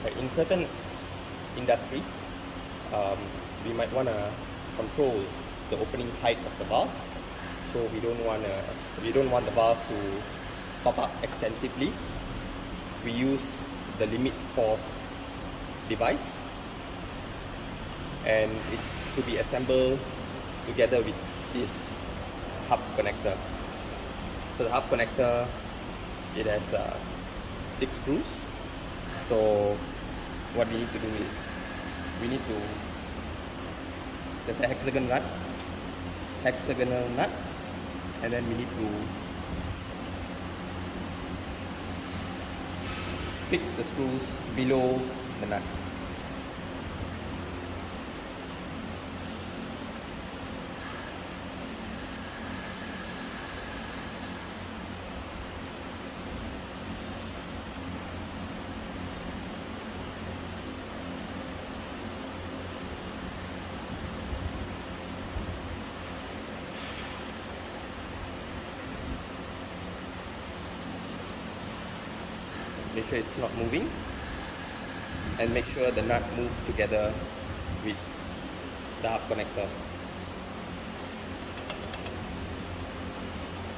Like in certain industries, we might want to control the opening height of the valve, so we don't want the valve to pop up extensively. We use the limit force device, and it's to be assembled together with this hub connector. So the hub connector, it has 6 screws. So what we need to do is there's a hexagonal nut, and then we need to fix the screws below the nut. Make sure it's not moving, and make sure the nut moves together with the hub connector.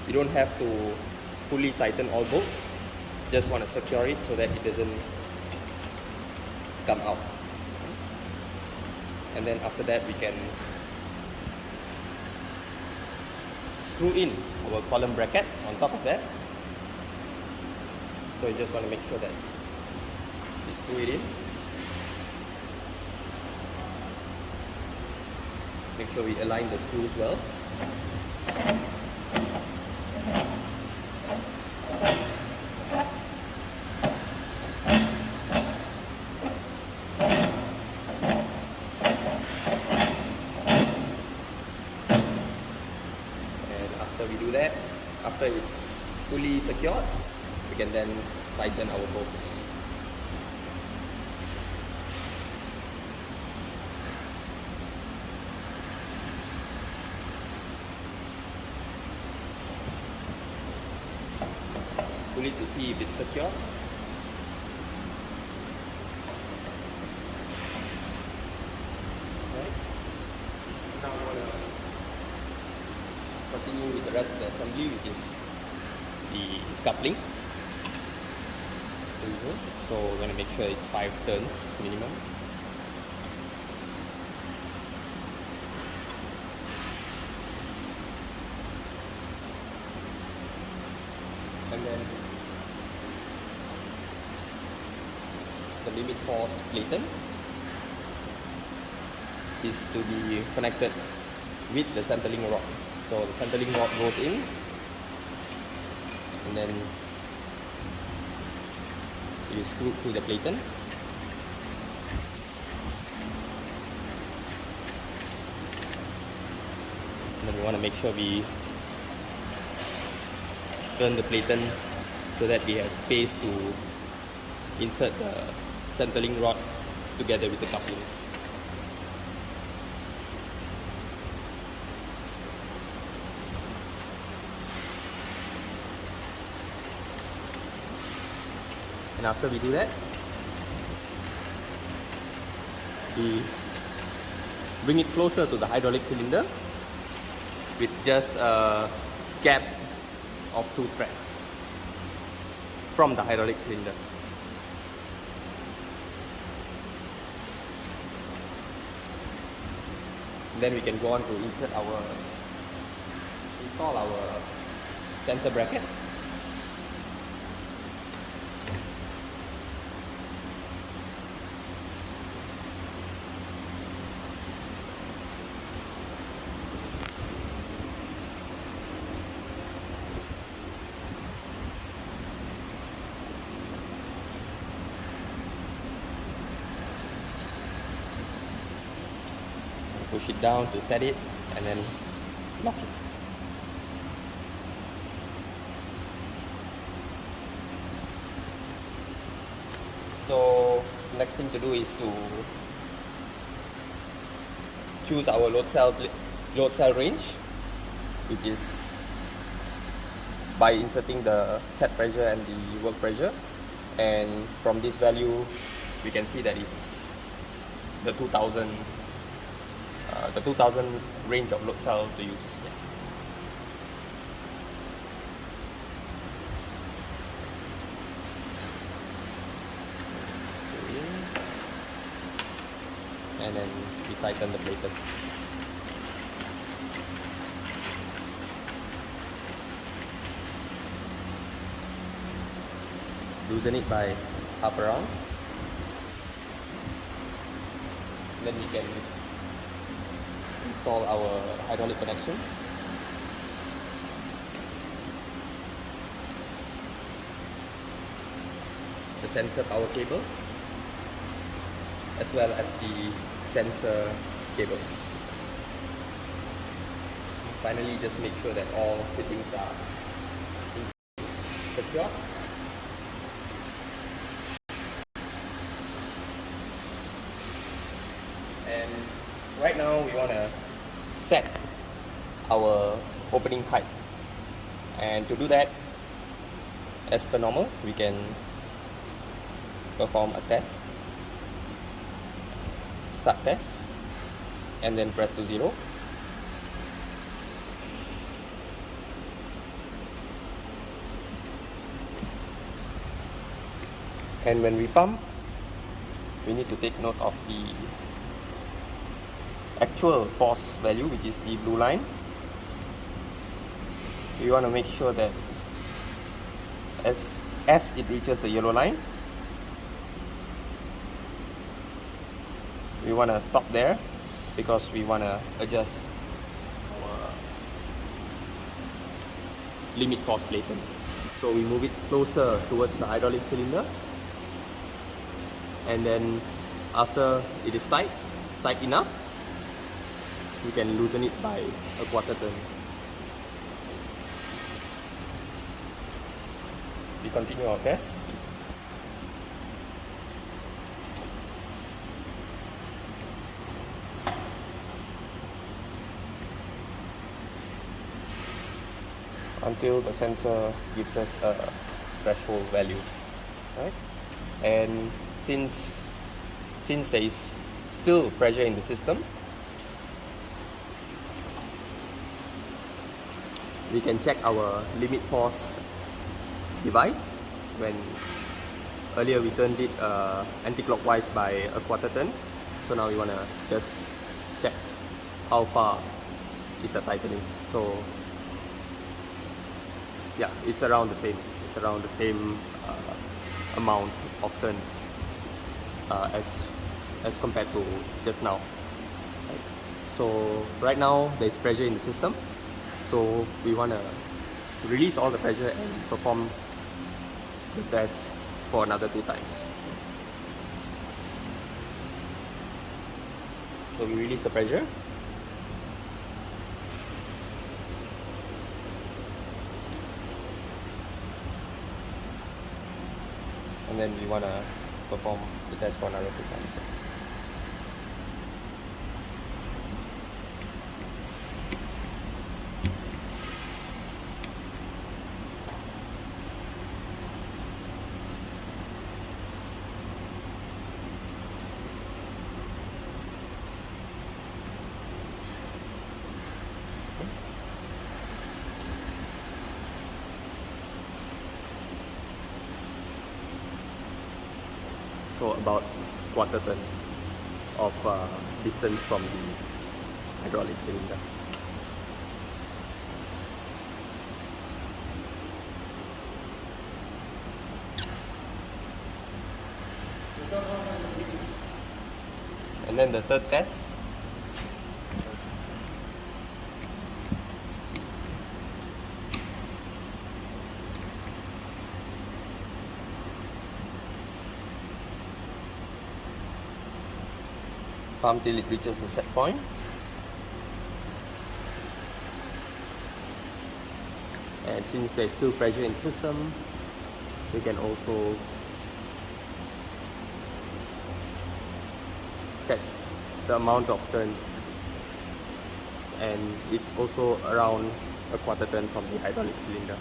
You don't have to fully tighten all bolts, just want to secure it so that it doesn't come out. And then after that, we can screw in our column bracket on top of that. So you just want to make sure that you screw it in. Make sure we align the screws well. And after we do that, after it's fully secured, we can then tighten our bolts. We need to see if it's secure. Right. Now we're going to continue with the rest of the assembly, which is the coupling. So we're going to make sure it's 5 turns minimum. And then the limit force platen is to be connected with the centerling rod. So the centerling rod goes in, and then you screw through the platen. And then we want to make sure we turn the platen so that we have space to insert the centerling rod together with the coupling. And after we do that, we bring it closer to the hydraulic cylinder with just a gap of 2 threads from the hydraulic cylinder. Then we can go on to install our sensor bracket. Push it down to set it, and then lock it. So next thing to do is to choose our load cell range, which is by inserting the set pressure and the work pressure, and from this value we can see that it's the 2000 range of load cell to use. Yeah. And then we tighten the platen. Loosen it by half a round. Then we can install our hydraulic connections. The sensor power cable, as well as the sensor cables. Finally, just make sure that all fittings are secure. And right now we want to set our opening height, and to do that, as per normal, we can perform a test, start test, and then press to 0. And when we pump, we need to take note of the actual force value, which is the blue line. We want to make sure that as it reaches the yellow line, we want to stop there, because we want to adjust our limit force platen. So we move it closer towards the hydraulic cylinder, and then after it is tight enough, we can loosen it by a quarter turn. We continue our test. Until the sensor gives us a threshold value, right? And since there is still pressure in the system, we can check our limit force device. When earlier we turned it anti-clockwise by a quarter turn, so now we want to just check how far is the tightening. So yeah, it's around the same. It's around the same amount of turns as compared to just now. Right. So right now there is pressure in the system, so we want to release all the pressure and perform the test for another 2 times. So we release the pressure. And then we want to perform the test for another 2 times. So about quarter turn of distance from the hydraulic cylinder. And then the third test. Pump till it reaches the set point. And since there is still pressure in the system, we can also check the amount of turn, and it's also around a quarter turn from the hydraulic cylinder.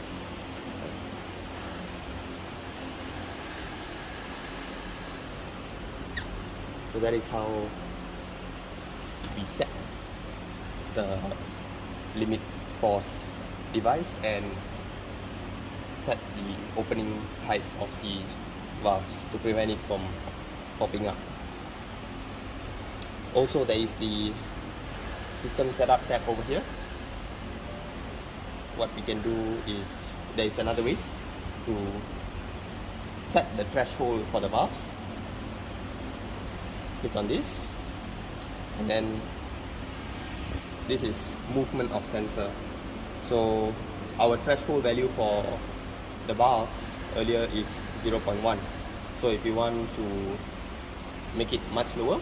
So that is how we set the limit force device and set the opening height of the valves to prevent it from popping up. Also, there is the system setup tab over here. What we can do is, there is another way to set the threshold for the valves. Click on this, and then this is movement of sensor. So our threshold value for the valves earlier is 0.1. So if you want to make it much lower,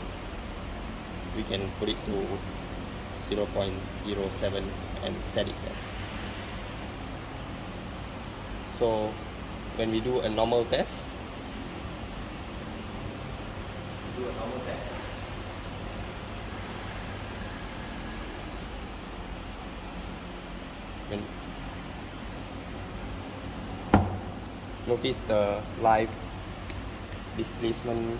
we can put it to 0.07 and set it there. So when we do a normal test, notice the live displacement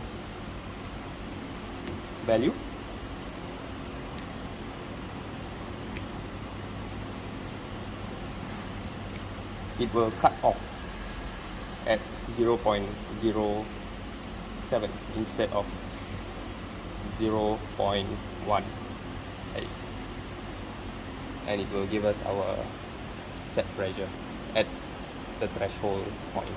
value. It will cut off at 0.07 instead of 0.18, and it will give us our set pressure at the threshold point.